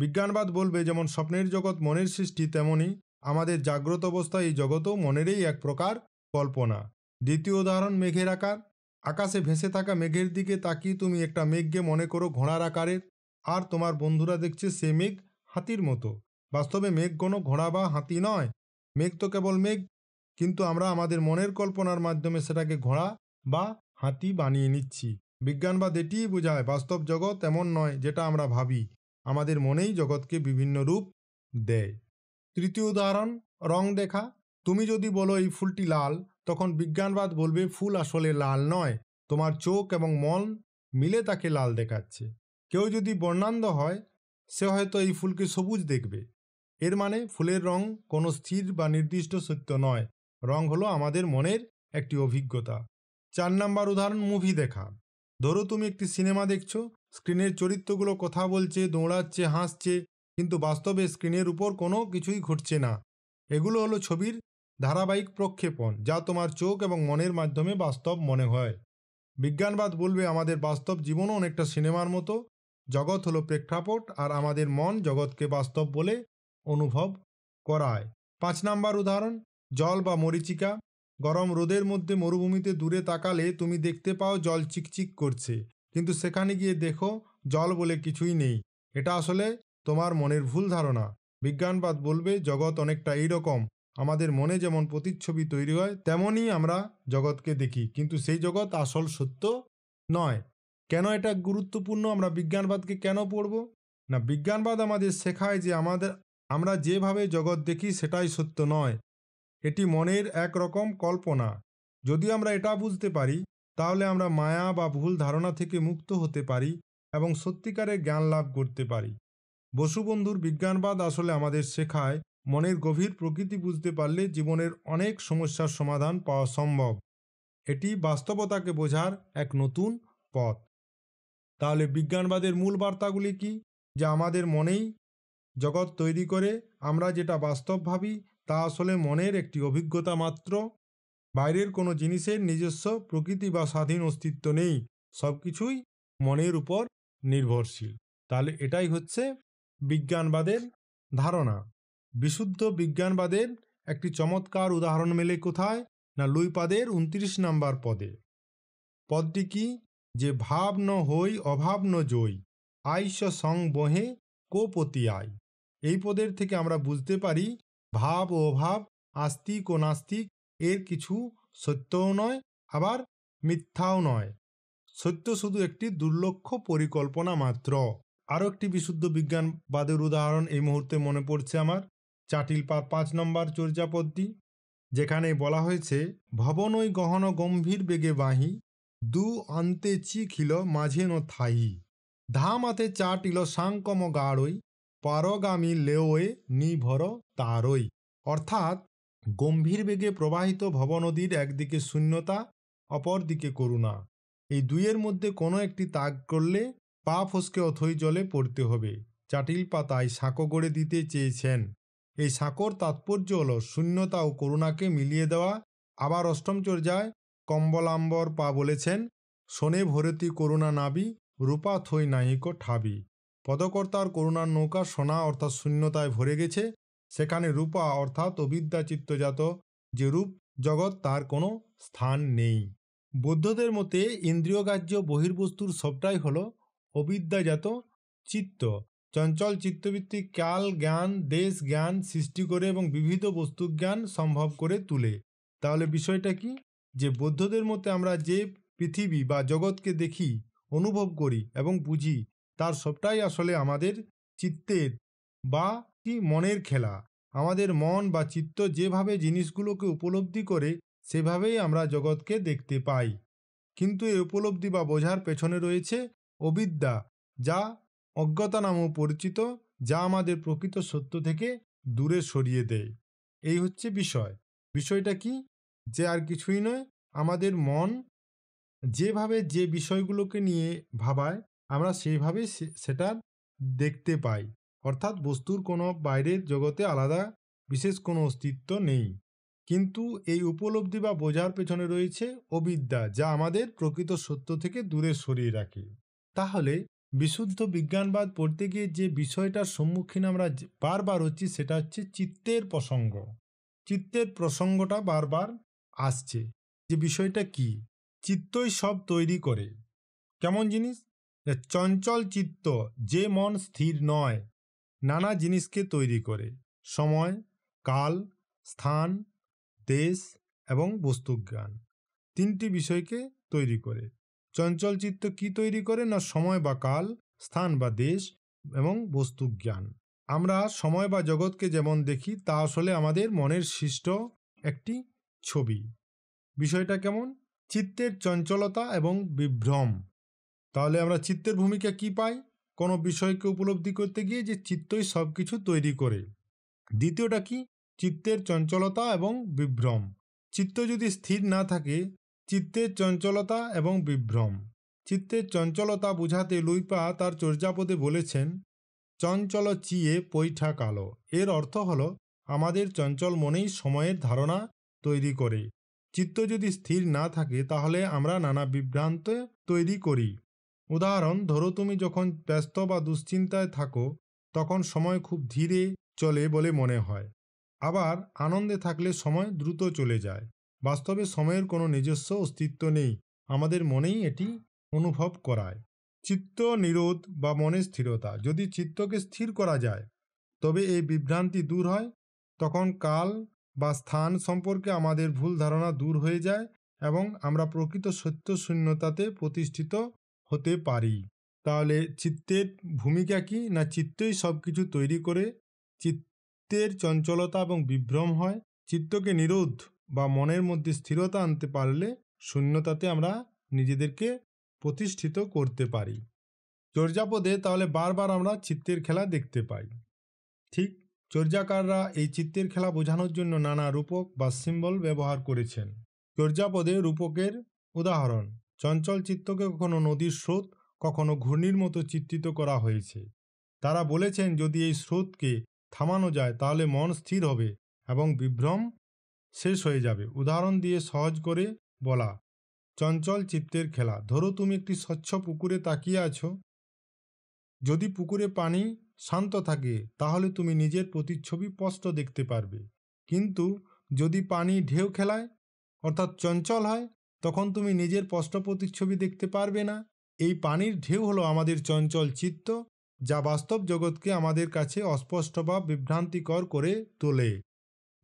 বিজ্ঞানবাদ বলবে যেমন স্বপ্নের জগৎ মনের সৃষ্টি, তেমনি আমাদের জাগ্রত অবস্থায় এই জগৎও মনেরই এক প্রকার কল্পনা। দ্বিতীয় উদাহরণ, মেঘের আকার। আকাশে ভেসে থাকা মেঘের দিকে তাকিয়ে তুমি একটা মেঘকে মনে করো ঘোড়ার আকারের, আর তোমার বন্ধুরা দেখছে সে মেঘ হাতির মতো। বাস্তবে মেঘ কোনো ঘোড়া বা হাতি নয়, মেঘ তো কেবল মেঘ, কিন্তু আমরা আমাদের মনের কল্পনার মাধ্যমে সেটাকে ঘোড়া বা হাতি বানিয়ে নিচ্ছি। বিজ্ঞানবাদ এটিই বোঝায় বাস্তব জগৎ এমন নয় যেটা আমরা ভাবি, আমাদের মনেই জগৎকে বিভিন্ন রূপ দেয়। তৃতীয় উদাহরণ, রং দেখা। তুমি যদি বলো এই ফুলটি লাল, তখন বিজ্ঞানবাদ বলবে ফুল আসলে লাল নয়, তোমার চোখ এবং মন মিলে তাকে লাল দেখাচ্ছে। কেউ যদি বর্ণান্ধ হয়, সে হয়তো এই ফুলকে সবুজ দেখবে। এর মানে ফুলের রং কোনো স্থির বা নির্দিষ্ট সত্য নয়, রং হলো আমাদের মনের একটি অভিজ্ঞতা। 4 নাম্বার উদাহরণ, মুভি দেখা। ধরো তুমি একটি সিনেমা দেখছো, স্ক্রিনের চরিত্রগুলো কথা বলছে, দৌড়াচ্ছে, হাসছে, কিন্তু বাস্তবে স্ক্রিনের উপর কোনো কিছুই ঘটছে না। এগুলো হলো ছবির ধারাবাহিক প্রক্ষেপণ, যা তোমার চোখ এবং মনের মাধ্যমে বাস্তব মনে হয়। বিজ্ঞানবাদ বলবে আমাদের বাস্তব জীবনও অনেকটা সিনেমার মতো, জগৎ হলো প্রেক্ষাপট আর আমাদের মন জগৎকে বাস্তব বলে অনুভব করায়। 5 নাম্বার উদাহরণ, জল বা মরীচিকা। গরম রোদের মধ্যে মরুভূমিতে দূরে তাকালে তুমি দেখতে পাও জল চিকচিক করছে, কিন্তু সেখানে গিয়ে দেখো জল বলে কিছুই নেই। এটা আসলে তোমার মনের ভুল ধারণা। বিজ্ঞানবাদ বলবে জগৎ অনেকটা এইরকম, আমাদের মনে যেমন প্রতিচ্ছবি তৈরি হয় তেমনই আমরা জগৎকে দেখি, কিন্তু সেই জগৎ আসল সত্য নয়। কেন এটা গুরুত্বপূর্ণ, আমরা বিজ্ঞানবাদকে কেন পড়ব? না, বিজ্ঞানবাদ আমাদের শেখায় যে আমরা যেভাবে জগৎ দেখি সেটাই সত্য নয়, এটি মনের একরকম কল্পনা। যদি আমরা এটা বুঝতে পারি, তাহলে আমরা মায়া বা ভুল ধারণা থেকে মুক্ত হতে পারি এবং সত্যিকারের জ্ঞান লাভ করতে পারি। বসুবন্ধুর বিজ্ঞানবাদ আসলে আমাদের শেখায় মনের গভীর প্রকৃতি বুঝতে পারলে জীবনের অনেক সমস্যার সমাধান পাওয়া সম্ভব। এটি বাস্তবতাকে বোঝার এক নতুন পথ। তাহলে বিজ্ঞানবাদের মূল বার্তাগুলি কি? যা আমাদের মনেই জগৎ তৈরি করে, আমরা যেটা বাস্তব ভাবি তা আসলে মনের একটি অভিজ্ঞতা মাত্র, বাইরের কোনো জিনিসের নিজস্ব প্রকৃতি বা স্বাধীন অস্তিত্ব নেই, সব কিছুই মনের উপর নির্ভরশীল। তাহলে এটাই হচ্ছে বিজ্ঞানবাদের ধারণা। বিশুদ্ধ বিজ্ঞানবাদের একটি চমৎকার উদাহরণ মেলে কোথায়? না, লুইপাদের 29 নাম্বার পদে। পদটি কি? যে ভাব ন হই অভাব ন জই, আইস সং বহে কোপতি আয়। এই পদের থেকে আমরা বুঝতে পারি ভাব ও অভাব, আস্তিক ও নাস্তিক এর কিছু সত্যও নয়, আবার মিথ্যাও নয়। সত্য শুধু একটি দুর্লক্ষ পরিকল্পনা মাত্র। আরও একটি বিশুদ্ধ বিজ্ঞানবাদের উদাহরণ এই মুহূর্তে মনে পড়ছে আমার, চাটিলপার 5 নম্বর চর্যাপদটি, যেখানে বলা হয়েছে, ভবনই গহন গম্ভীর বেগে বাহি, দু অন্তে চিখিল মাঝে ন থাই, ধামাতে চাটিল সাংকম গাড়ই, পারগামী লেওয়ে নিভর তারই। অর্থাৎ গম্ভীর বেগে প্রবাহিত ভবনদীর একদিকে শূন্যতা, অপরদিকে করুণা, এই দুইয়ের মধ্যে কোনো একটি ত্যাগ করলে পা ফসকে অথই জলে পড়তে হবে। চাটিল পাতায় সাঁকো গড়ে দিতে চেয়েছেন। এই সাঁকোর তাৎপর্য হল শূন্যতা ও করুণাকে মিলিয়ে দেওয়া। আবার অষ্টম চর্যায় কম্বলাম্বর পা বলেছেন, শোনে ভরতি করুণা নাবি, রূপা থই নাহিক ঠাবি। পদকর্তার করুণার নৌকা সোনা অর্থাৎ শূন্যতায় ভরে গেছে, সেখানে রূপা অর্থাৎ অবিদ্যা চিত্তজাত যে রূপ জগৎ, তার কোনো স্থান নেই। বৌদ্ধদের মতে ইন্দ্রিয়গ্রাহ্য বহির্বস্তুর সবটাই হল অবিদ্যাজাত চিত্ত। চঞ্চল চিত্তভিত্তিক কাল জ্ঞান, দেশ জ্ঞান সৃষ্টি করে এবং বিবিধ বস্তু জ্ঞান সম্ভব করে তুলে। তাহলে বিষয়টা কি, যে বৌদ্ধদের মতে আমরা যে পৃথিবী বা জগৎকে দেখি, অনুভব করি এবং বুঝি, তার সবটাই আসলে আমাদের চিত্তের বা কি মনের খেলা। আমাদের মন বা চিত্ত যেভাবে জিনিসগুলোকে উপলব্ধি করে, সেভাবেই আমরা জগৎকে দেখতে পাই। কিন্তু এই উপলব্ধি বা বোঝার পেছনে রয়েছে অবিদ্যা, যা অজ্ঞতা নামেও পরিচিত, যা আমাদের প্রকৃত সত্য থেকে দূরে সরিয়ে দেয়। এই হচ্ছে বিষয়। বিষয়টা কি, যে আর কিছুই নয়, আমাদের মন যেভাবে যে বিষয়গুলোকে নিয়ে ভাবায়, আমরা সেইভাবে সেটা দেখতে পাই। অর্থাৎ বস্তুর কোনো বাইরের জগতে আলাদা বিশেষ কোনো অস্তিত্ব নেই। কিন্তু এই উপলব্ধি বা বোঝার পেছনে রয়েছে অবিদ্যা, যা আমাদের প্রকৃত সত্য থেকে দূরে সরিয়ে রাখে। তাহলে বিশুদ্ধ বিজ্ঞানবাদ পড়তে গিয়ে যে বিষয়টার সম্মুখীন আমরা বারবার হচ্ছি, সেটা হচ্ছে চিত্তের প্রসঙ্গ। চিত্তের প্রসঙ্গটা বারবার আসছে। যে বিষয়টা কি, চিত্তই সব তৈরি করে। কেমন জিনিস? চঞ্চল চিত্ত, যে মন স্থির নয়, নানা জিনিসকে তৈরি করে। সময়, কাল, স্থান, দেশ এবং বস্তুজ্ঞান, তিনটি বিষয়কে তৈরি করে। চঞ্চল চিত্ত কি তৈরি করে না, সময় বা কাল, স্থান বা দেশ এবং বস্তুজ্ঞান। আমরা সময় বা জগৎকে যেমন দেখি, তা আসলে আমাদের মনের সৃষ্ট একটি ছবি। বিষয়টা কেমন? চিত্তের চঞ্চলতা এবং বিভ্রম। তাহলে আমরা চিত্তের ভূমিকা কি পাই? কোনো বিষয়কে উপলব্ধি করতে গিয়ে যে চিত্তই সব কিছু তৈরি করে। দ্বিতীয়টা কি? চিত্তের চঞ্চলতা এবং বিভ্রম। চিত্ত যদি স্থির না থাকে, চিত্তের চঞ্চলতা এবং বিভ্রম। চিত্তের চঞ্চলতা বুঝাতে লুইপা তার চর্যাপদে বলেছেন, চঞ্চল চিয়ে পৈঠা কালো। এর অর্থ হলো, আমাদের চঞ্চল মনেই সময়ের ধারণা তৈরি করে। চিত্ত যদি স্থির না থাকে, তাহলে আমরা নানা বিভ্রান্ত তৈরি করি। উদাহরণ, ধরো তুমি যখন ব্যস্ত বা দুশ্চিন্তায় থাকো, তখন সময় খুব ধীরে চলে বলে মনে হয়। আবার আনন্দে থাকলে সময় দ্রুত চলে যায়। বাস্তবে সময়ের কোনো নিজস্ব অস্তিত্ব নেই, আমাদের মনেই এটি অনুভব করায়। চিত্ত নিরোধ বা মনের স্থিরতা। যদি চিত্তকে স্থির করা যায়, তবে এই বিভ্রান্তি দূর হয়। তখন কাল বা স্থান সম্পর্কে আমাদের ভুল ধারণা দূর হয়ে যায় এবং আমরা প্রকৃত সত্য শূন্যতাতে প্রতিষ্ঠিত হতে পারি। তাহলে চিত্তের ভূমিকা কি না, চিত্তই সব কিছু তৈরি করে। চিত্তের চঞ্চলতা এবং বিভ্রম হয়। চিত্তকে নিরোধ বা মনের মধ্যে স্থিরতা আনতে পারলে শূন্যতাতে আমরা নিজেদেরকে প্রতিষ্ঠিত করতে পারি। চর্যাপদে তাহলে বারবার আমরা চিত্তের খেলা দেখতে পাই। ঠিক, চর্যাকাররা এই চিত্তের খেলা বোঝানোর জন্য নানা রূপক বা সিম্বল ব্যবহার করেছেন। চর্যাপদে রূপকের উদাহরণ, চঞ্চল চিত্তকে কখনো নদীর স্রোত, কখনো ঘূর্ণির মতো চিত্রিত করা হয়েছে। তারা বলেছেন, যদি এই স্রোতকে থামানো যায়, তাহলে মন স্থির হবে এবং বিভ্রম শেষ হয়ে যাবে। উদাহরণ দিয়ে সহজ করে বলা, চঞ্চল চিত্তের খেলা। ধরো তুমি একটি স্বচ্ছ পুকুরে তাকিয়ে আছো। যদি পুকুরে পানি শান্ত থাকে, তাহলে তুমি নিজের প্রতিচ্ছবি স্পষ্ট দেখতে পারবে। কিন্তু যদি পানি ঢেউ খেলায় অর্থাৎ চঞ্চল হয়, তখন তুমি নিজের স্পষ্ট প্রতিচ্ছবি দেখতে পারবে না। এই পানির ঢেউ হলো আমাদের চঞ্চল চিত্ত, যা বাস্তব জগৎকে আমাদের কাছে অস্পষ্ট বা বিভ্রান্তিকর করে তোলে।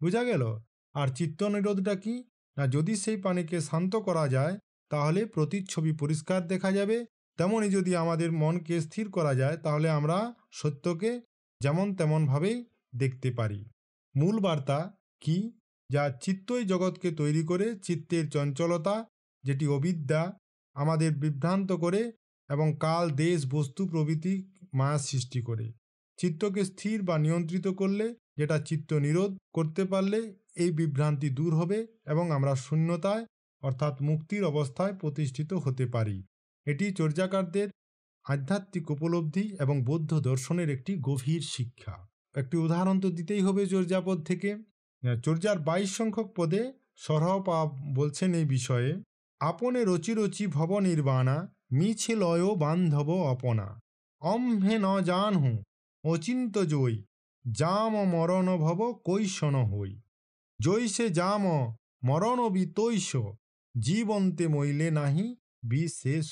বোঝা গেল? আর চিত্ত নিরোধটা কি না, যদি সেই পানিকে শান্ত করা যায়, তাহলে প্রতিচ্ছবি পরিষ্কার দেখা যাবে। তেমনই যদি আমাদের মনকে স্থির করা যায় তাহলে আমরা সত্যকে যেমন তেমনভাবেই দেখতে পারি। মূল বার্তা কি? যা চিত্তই জগৎকে তৈরি করে। চিত্তের চঞ্চলতা, যেটি অবিদ্যা, আমাদের বিভ্রান্ত করে এবং কাল, দেশ, বস্তু প্রভৃতি মায়া সৃষ্টি করে। চিত্তকে স্থির বা নিয়ন্ত্রিত করলে, যেটা চিত্ত নিরোধ করতে পারলে এই বিভ্রান্তি দূর হবে এবং আমরা শূন্যতায় অর্থাৎ মুক্তির অবস্থায় প্রতিষ্ঠিত হতে পারি। এটি চর্যাকারদের আধ্যাত্মিক উপলব্ধি এবং বৌদ্ধ দর্শনের একটি গভীর শিক্ষা। একটি উদাহরণ তো দিতেই হবে চর্যাপদ থেকে। চর্যার 22 সংখ্যক পদে সরহপা বলছেন এই বিষয়ে, আপনে রচি রচি ভব নির্বাণা, মিছে লয় বান্ধব অপনা, অম্ভে ন জানহু অচিন্ত জয়, জাম মরণ ভব কৈশন হই, জৈসে জাম মরণ বিতৈষ, জীবন্তে মইলে নাহি বিশেষ।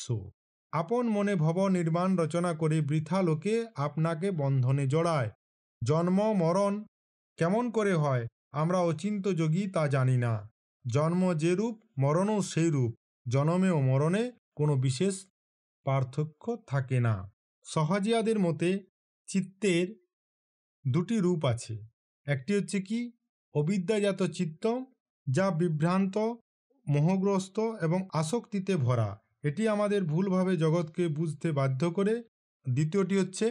আপন মনে ভব নির্মাণ রচনা করে বৃথা লোকে আপনাকে বন্ধনে জড়ায়। জন্ম মরণ কেমন করে হয় আমরা অচিন্ত যোগী তা জানি না। জন্ম যে রূপ, মরণও সেই রূপ। জন্মে ও মরণে কোনো বিশেষ পার্থক্য থাকে না। সহজিয়াদের মতে চিত্তের দুটি রূপ আছে। একটি হচ্ছে কি? অবিদ্যাজাত চিত্ত, যা বিভ্রান্ত, মোহগ্রস্ত এবং আসক্তিতে ভরা। এটি আমাদের ভুলভাবে জগৎকে বুঝতে বাধ্য করে। দ্বিতীয়টি হচ্ছে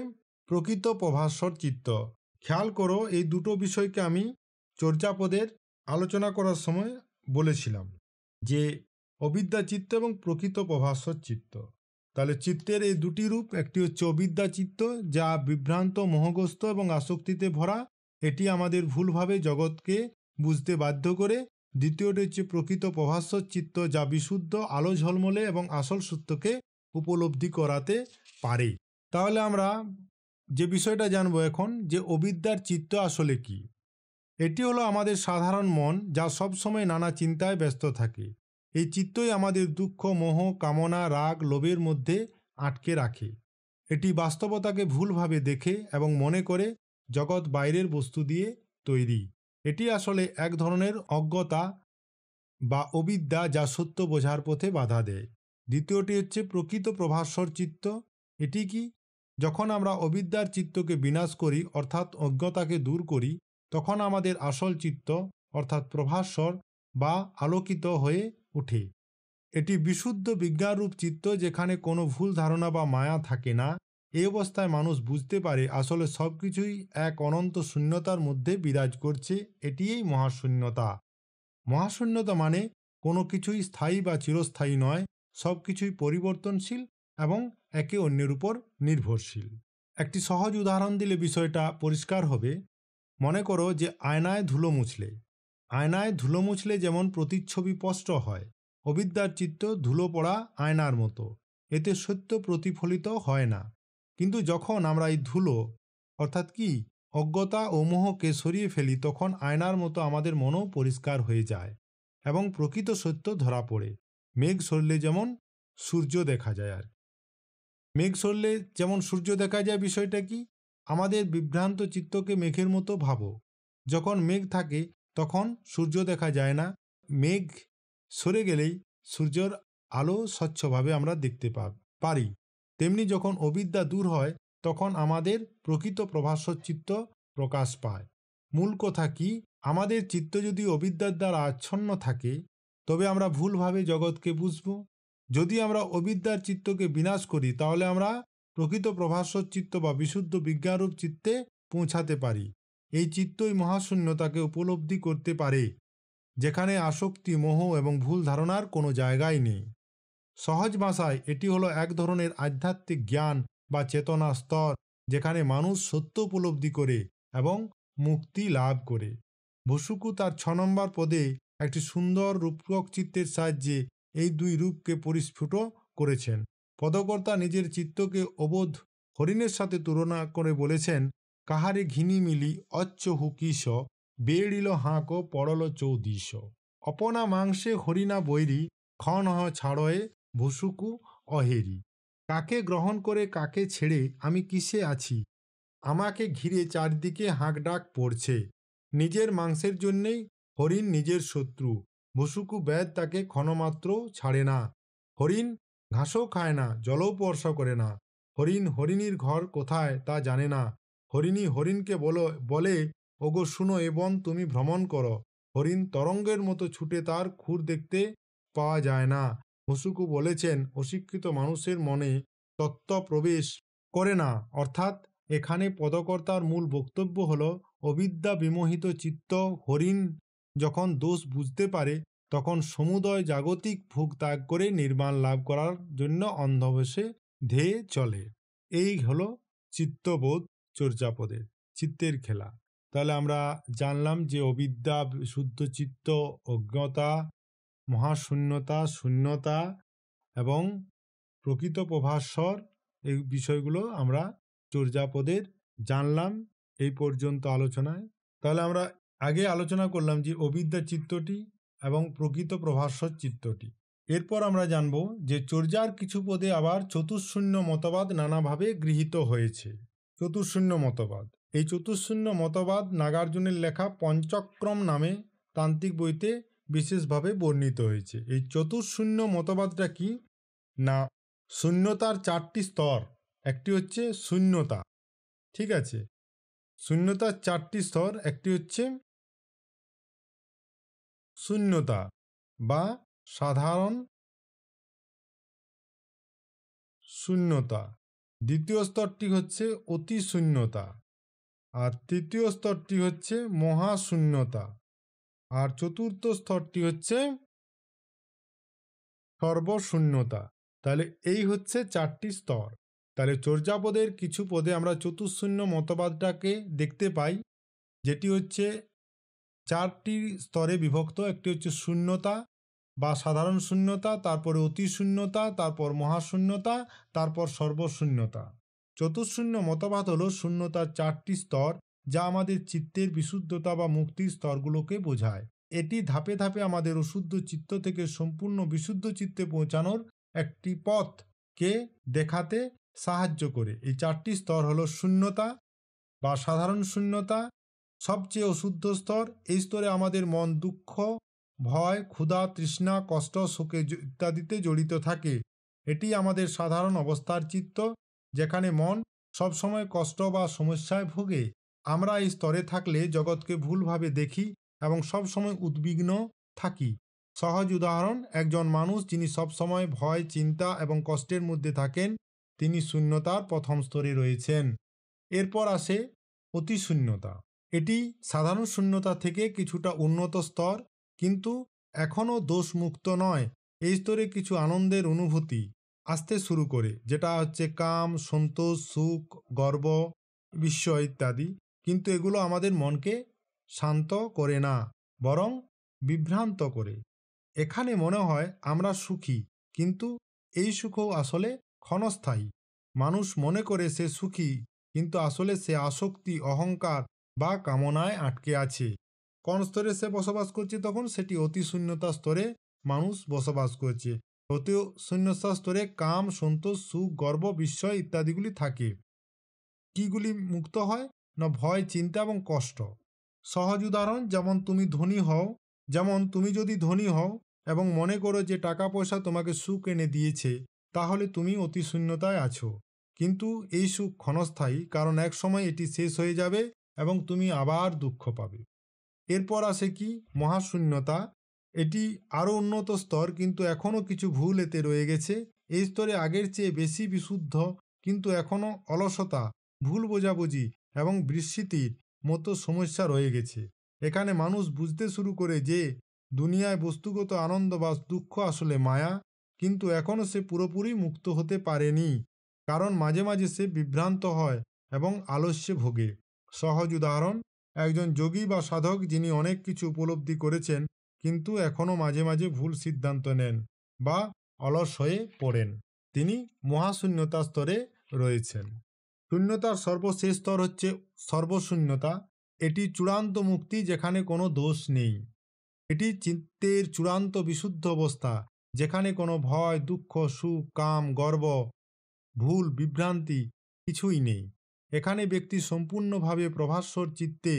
প্রকৃত প্রভাস্বর চিত্ত। খেয়াল করো, এই দুটো বিষয়কে আমি চর্যাপদের আলোচনা করার সময় বলেছিলাম যে অবিদ্যা চিত্ত এবং প্রকৃত প্রভাস্বর চিত্ত। তাহলে চিত্তের এই দুটি রূপ, একটি হচ্ছে অবিদ্যা চিত্ত, যা বিভ্রান্ত, মোহগ্রস্ত এবং আসক্তিতে ভরা। এটি আমাদের ভুলভাবে জগৎকে বুঝতে বাধ্য করে। দ্বিতীয়টি হচ্ছে প্রকৃত প্রভাস্বর চিত্ত, যা বিশুদ্ধ, আলো ঝলমলে এবং আসল সত্যকে উপলব্ধি করাতে পারে। তাহলে আমরা যে বিষয়টা জানবো এখন, যে অবিদ্যার চিত্ত আসলে কি। এটি হলো আমাদের সাধারণ মন, যা সবসময় নানা চিন্তায় ব্যস্ত থাকে। এই চিত্তই আমাদের দুঃখ, মোহ, কামনা, রাগ, লোভের মধ্যে আটকে রাখে। এটি বাস্তবতাকে ভুলভাবে দেখে এবং মনে করে জগৎ বাইরের বস্তু দিয়ে তৈরি। এটি আসলে এক ধরনের অজ্ঞতা বা অবিদ্যা, যা সত্য বোঝার পথে বাধা দেয়। দ্বিতীয়টি হচ্ছে প্রকৃত প্রভাস্বর চিত্ত। এটি কি? যখন আমরা অবিদ্যার চিত্তকে বিনাশ করি অর্থাৎ অজ্ঞতাকে দূর করি, তখন আমাদের আসল চিত্ত অর্থাৎ প্রভাস্বর বা আলোকিত হয়ে ওঠে। এটি বিশুদ্ধ বিজ্ঞানরূপ চিত্ত, যেখানে কোনো ভুল ধারণা বা মায়া থাকে না। এই অবস্থায় মানুষ বুঝতে পারে আসলে সবকিছুই এক অনন্ত শূন্যতার মধ্যে বিরাজ করছে। এটিই মহাশূন্যতা। মহাশূন্যতা মানে কোনো কিছুই স্থায়ী বা চিরস্থায়ী নয়, সব কিছুই পরিবর্তনশীল এবং একে অন্যের উপর নির্ভরশীল। একটি সহজ উদাহরণ দিলে বিষয়টা পরিষ্কার হবে। মনে করো যে আয়নায় ধুলো মুছলে। আয়নায় ধুলো মুছলে যেমন প্রতিচ্ছবি স্পষ্ট হয়, অবিদ্যার চিত্ত ধুলো পড়া আয়নার মতো। এতে সত্য প্রতিফলিত হয় না। কিন্তু যখন আমরা এই ধুলো অর্থাৎ কি অজ্ঞতা ও মোহকে সরিয়ে ফেলি, তখন আয়নার মতো আমাদের মনও পরিষ্কার হয়ে যায় এবং প্রকৃত সত্য ধরা পড়ে। মেঘ সরলে যেমন সূর্য দেখা যায়। আর মেঘ সরলে যেমন সূর্য দেখা যায়, বিষয়টা কি? আমাদের বিভ্রান্ত চিত্তকে মেঘের মতো ভাবো। যখন মেঘ থাকে তখন সূর্য দেখা যায় না। মেঘ সরে গেলেই সূর্যের আলো স্বচ্ছভাবে আমরা দেখতে পারি। তেমনি যখন অবিদ্যা দূর হয় তখন আমাদের প্রকৃত প্রভাস্বর চিত্ত প্রকাশ পায়। মূল কথা কি? আমাদের চিত্ত যদি অবিদ্যার দ্বারা আচ্ছন্ন থাকে তবে আমরা ভুলভাবে জগৎকে বুঝব। যদি আমরা অবিদ্যার চিত্তকে বিনাশ করি তাহলে আমরা প্রকৃত প্রভাস্বর চিত্ত বা বিশুদ্ধ বিজ্ঞানরূপ চিত্তে পৌঁছাতে পারি। এই চিত্তই মহাশূন্যতাকে উপলব্ধি করতে পারে, যেখানে আসক্তি, মোহ এবং ভুল ধারণার কোনো জায়গাই নেই। সহজ ভাষায় এটি হলো এক ধরনের আধ্যাত্মিক জ্ঞান বা চেতনা স্তর, যেখানে মানুষ সত্য উপলব্ধি করে এবং মুক্তি লাভ করে। বসুকু তার 6 নম্বর পদে একটি সুন্দর রূপক চিত্রের সাহায্যে এই দুই রূপকে পরিস্ফুট করেছেন। পদকর্তা নিজের চিত্তকে অবোধ হরিণের সাথে তুলনা করে বলেছেন, কাহারে ঘিনি মিলি অচ্চ হুকিস, বেড়িল হাঁক পড়ল চৌদিশ, অপনা মাংসে হরিণা বৈরি, ক্ষণ ছাড়য়ে ভুসুকু অহেরি। কাকে গ্রহণ করে কাকে ছেড়ে আমি কিসে আছি, আমাকে ঘিরে চারদিকে হাঁকডাক পড়ছে। নিজের মাংসের জন্যেই হরিণ নিজের শত্রু, ভুসুকু ব্যাধ তাকে ক্ষণমাত্র ছাড়ে না। হরিণ ঘাসও খায় না, জলও স্পর্শ করে না। হরিণ হরিণীর ঘর কোথায় তা জানে না। হরিণী হরিণকে বলে, ওগো শুনো, এ বন তুমি ভ্রমণ করো। হরিণ তরঙ্গের মতো ছুটে, তার খুর দেখতে পাওয়া যায় না। হুসুকু বলেছেন, অশিক্ষিত মানুষের মনে তত্ত্ব প্রবেশ করে না। অর্থাৎ এখানে পদকর্তার মূল বক্তব্য হল, অবিদ্যা বিমোহিত চিত্ত হরিণ যখন দোষ বুঝতে পারে, তখন সমুদয় জাগতিক ভোগ ত্যাগ করে নির্বাণ লাভ করার জন্য অন্ধবেশে ধেয়ে চলে। এই হলো চিত্তবোধ চর্যাপদের, চিত্তের খেলা। তাহলে আমরা জানলাম যে অবিদ্যা, শুদ্ধ চিত্ত, অজ্ঞতা, মহাশূন্যতা, শূন্যতা এবং প্রকৃত প্রভাস্বর, এই বিষয়গুলো আমরা চর্যাপদের জানলাম এই পর্যন্ত আলোচনায়। তাহলে আমরা আগে আলোচনা করলাম যে অবিদ্যা চিত্তটি এবং প্রকৃত প্রভাস্বর চিত্তটি। এরপর আমরা জানব যে চর্যার কিছু পদে আবার চতুঃশূন্য মতবাদ নানাভাবে গৃহীত হয়েছে। চতুঃশূন্য মতবাদ, এই চতুঃশূন্য মতবাদ নাগার্জুনের লেখা পঞ্চক্রম নামে তান্ত্রিক বইতে বিশেষভাবে বর্ণিত হয়েছে। এই চতুঃশূন্য মতবাদটা কি না, শূন্যতার চারটি স্তর। একটি হচ্ছে শূন্যতা, ঠিক আছে, শূন্যতার চারটি স্তর। একটি হচ্ছে শূন্যতা বা সাধারণ শূন্যতা, দ্বিতীয় স্তরটি হচ্ছে অতি শূন্যতা, আর তৃতীয় স্তরটি হচ্ছে মহাশূন্যতা, আর চতুর্থ স্তরটি হচ্ছে সর্বশূন্যতা। তাহলে এই হচ্ছে চারটি স্তর। তাহলে চর্যাপদের কিছু পদে আমরা চতুঃশূন্য মতবাদটাকে দেখতে পাই, যেটি হচ্ছে চারটি স্তরে বিভক্ত। একটি হচ্ছে শূন্যতা বা সাধারণ শূন্যতা, তারপরে অতি শূন্যতা, তারপর মহাশূন্যতা, তারপর সর্বশূন্যতা। চতুঃশূন্য মতবাদ হল শূন্যতার চারটি স্তর, যা আমাদের চিত্তের বিশুদ্ধতা বা মুক্তির স্তরগুলোকে বোঝায়। এটি ধাপে ধাপে আমাদের অশুদ্ধ চিত্ত থেকে সম্পূর্ণ বিশুদ্ধ চিত্তে পৌঁছানোর একটি পথকে দেখাতে সাহায্য করে। এই চারটি স্তর হলো শূন্যতা বা সাধারণ শূন্যতা, সবচেয়ে অশুদ্ধ স্তর। এই স্তরে আমাদের মন দুঃখ, ভয়, ক্ষুধা, তৃষ্ণা, কষ্ট, শোকে ইত্যাদিতে জড়িত থাকে। এটি আমাদের সাধারণ অবস্থার চিত্ত, যেখানে মন সবসময় কষ্ট বা সমস্যায় ভোগে। আমরা এই স্তরে থাকলে জগৎকে ভুলভাবে দেখি এবং সবসময় উদ্বিগ্ন থাকি। সহজ উদাহরণ, একজন মানুষ যিনি সবসময় ভয়, চিন্তা এবং কষ্টের মধ্যে থাকেন, তিনি শূন্যতার প্রথম স্তরে রয়েছেন। এরপর আসে অতি শূন্যতা। এটি সাধারণ শূন্যতা থেকে কিছুটা উন্নত স্তর, কিন্তু এখনও দোষমুক্ত নয়। এই স্তরে কিছু আনন্দের অনুভূতি আসতে শুরু করে, যেটা হচ্ছে কাম, সন্তোষ, সুখ, গর্ব, বিস্ময় ইত্যাদি। কিন্তু এগুলো আমাদের মনকে শান্ত করে না, বরং বিভ্রান্ত করে। এখানে মনে হয় আমরা সুখী, কিন্তু এই সুখও আসলে ক্ষণস্থায়ী। মানুষ মনে করে সে সুখী, কিন্তু আসলে সে আসক্তি, অহংকার বা কামনায় আটকে আছে। কোন স্তরে সে বসবাস করছে? তখন সেটি অতি শূন্যতা স্তরে মানুষ বসবাস করছে। অতি শূন্যতা স্তরে কাম, সন্তোষ, সুখ, গর্ব, বিস্ময় ইত্যাদিগুলি থাকে। কিগুলি মুক্ত হয়? না, ভয়, চিন্তা এবং কষ্ট। সহজ উদাহরণ, যেমন তুমি যদি ধনী হও এবং মনে করো যে টাকা পয়সা তোমাকে সুখ এনে দিয়েছে, তাহলে তুমি অতি শূন্যতায় আছো। কিন্তু এই সুখ ক্ষণস্থায়ী, কারণ এক সময় এটি শেষ হয়ে যাবে এবং তুমি আবার দুঃখ পাবে। এরপর আসে কি? মহাশূন্যতা। এটি আরও উন্নত স্তর, কিন্তু এখনও কিছু ভুল এতে রয়ে গেছে। এই স্তরে আগের চেয়ে বেশি বিশুদ্ধ, কিন্তু এখনও অলসতা, ভুল বোঝাবুঝি এবং বিস্মৃতির মতো সমস্যা রয়ে গেছে। এখানে মানুষ বুঝতে শুরু করে যে দুনিয়ায় বস্তুগত আনন্দ বা দুঃখ আসলে মায়া, কিন্তু এখনও সে পুরোপুরি মুক্ত হতে পারেনি, কারণ মাঝে মাঝে সে বিভ্রান্ত হয় এবং আলস্যে ভোগে। সহজ উদাহরণ, একজন যোগী বা সাধক যিনি অনেক কিছু উপলব্ধি করেছেন, কিন্তু এখনও মাঝে মাঝে ভুল সিদ্ধান্ত নেন বা অলস হয়ে পড়েন, তিনি মহাশূন্যতা স্তরে রয়েছেন। শূন্যতার সর্বশেষ স্তর হচ্ছে সর্বশূন্যতা। এটি চূড়ান্ত মুক্তি, যেখানে কোনো দোষ নেই। এটি চিত্তের চূড়ান্ত বিশুদ্ধ অবস্থা, যেখানে কোনো ভয়, দুঃখ, সুখ, কাম, গর্ব, ভুল, বিভ্রান্তি কিছুই নেই। এখানে ব্যক্তি সম্পূর্ণভাবে প্রভাস্বর চিত্তে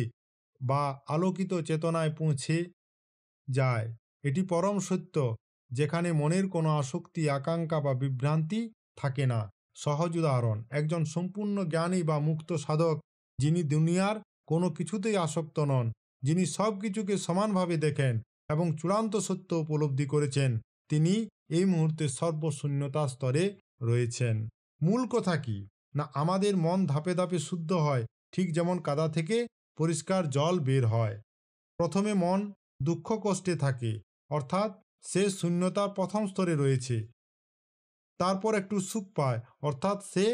বা আলোকিত চেতনায় পৌঁছে যায়। এটি পরম সত্য, যেখানে মনের কোনো আসক্তি, আকাঙ্ক্ষা বা বিভ্রান্তি থাকে না। সহজ উদাহরণ: একজন সম্পূর্ণ জ্ঞানী বা মুক্ত সাধক, যিনি দুনিয়ার কোনো কিছুতেই আসক্ত নন, যিনি সব কিছুকে সমানভাবে দেখেন এবং চূড়ান্ত সত্য উপলব্ধি করেছেন, তিনি এই মুহূর্তে সর্বশূন্যতা স্তরে রয়েছেন। মূল কথা কি? না, আমাদের মন ধাপে ধাপে শুদ্ধ হয়, ঠিক যেমন কাদা থেকে পরিষ্কার জল বের হয়। প্রথমে মন দুঃখ কষ্টে থাকে, অর্থাৎ সে শূন্যতার প্রথম স্তরে রয়েছে। তারপর একটু সুখ পায়, অর্থাৎ সে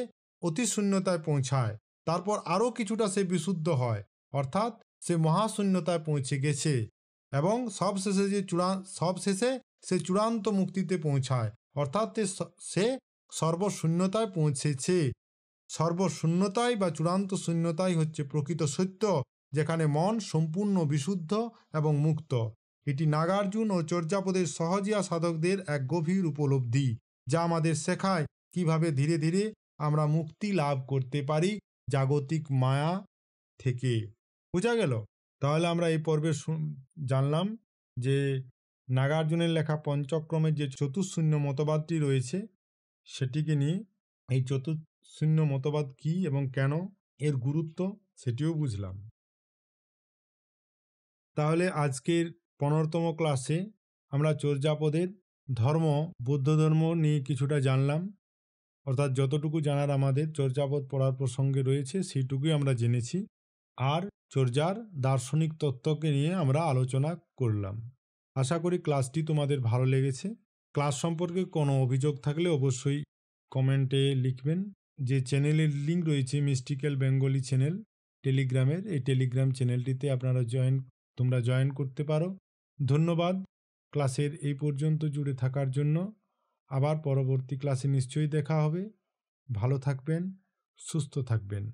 অতি শূন্যতায় পৌঁছায়। তারপর আরও কিছুটা সে বিশুদ্ধ হয়, অর্থাৎ সে মহাশূন্যতায় পৌঁছে গেছে। এবং সবশেষে সে চূড়ান্ত মুক্তিতে পৌঁছায়, অর্থাৎ সে সর্বশূন্যতায় পৌঁছেছে। সর্বশূন্যতাই বা চূড়ান্ত শূন্যতাই হচ্ছে প্রকৃত সত্য, যেখানে মন সম্পূর্ণ বিশুদ্ধ এবং মুক্ত। এটি নাগার্জুন ও চর্যাপদের সহজিয়া সাধকদের এক গভীর উপলব্ধি, যা আমাদের শেখায় কিভাবে ধীরে ধীরে আমরা মুক্তি লাভ করতে পারি জাগতিক মায়া থেকে। বোঝা গেল? তাহলে আমরা এই পর্বে জানলাম যে নাগার্জুনের লেখা পঞ্চক্রমের যে চতুশূন্য মতবাদটি রয়েছে সেটিকে নিয়ে, এই চতুশূন্য মতবাদ কি এবং কেন, এর গুরুত্ব, সেটিও বুঝলাম। তাহলে আজকের 15তম ক্লাসে আমরা চর্যাপদের ধর্ম, বৌদ্ধ ধর্ম নিয়ে কিছুটা জানলাম। অর্থাৎ যতটুকু জানার আমাদের চর্যাপদ পড়ার প্রসঙ্গে রয়েছে সেইটুকুই আমরা জেনেছি। আর চর্যার দার্শনিক তত্ত্বকে নিয়ে আমরা আলোচনা করলাম। আশা করি ক্লাসটি তোমাদের ভালো লেগেছে। ক্লাস সম্পর্কে কোনো অভিযোগ থাকলে অবশ্যই কমেন্টে লিখবেন। যে চ্যানেলের লিঙ্ক রয়েছে মিস্টিক্যাল বেঙ্গলি চ্যানেল টেলিগ্রামের, এই টেলিগ্রাম চ্যানেলটিতে তোমরা জয়েন করতে পারো। ধন্যবাদ ক্লাসের এই পর্যন্ত জুড়ে থাকার জন্য। আবার পরবর্তী ক্লাসে নিশ্চয়ই দেখা হবে। ভালো থাকবেন, সুস্থ থাকবেন।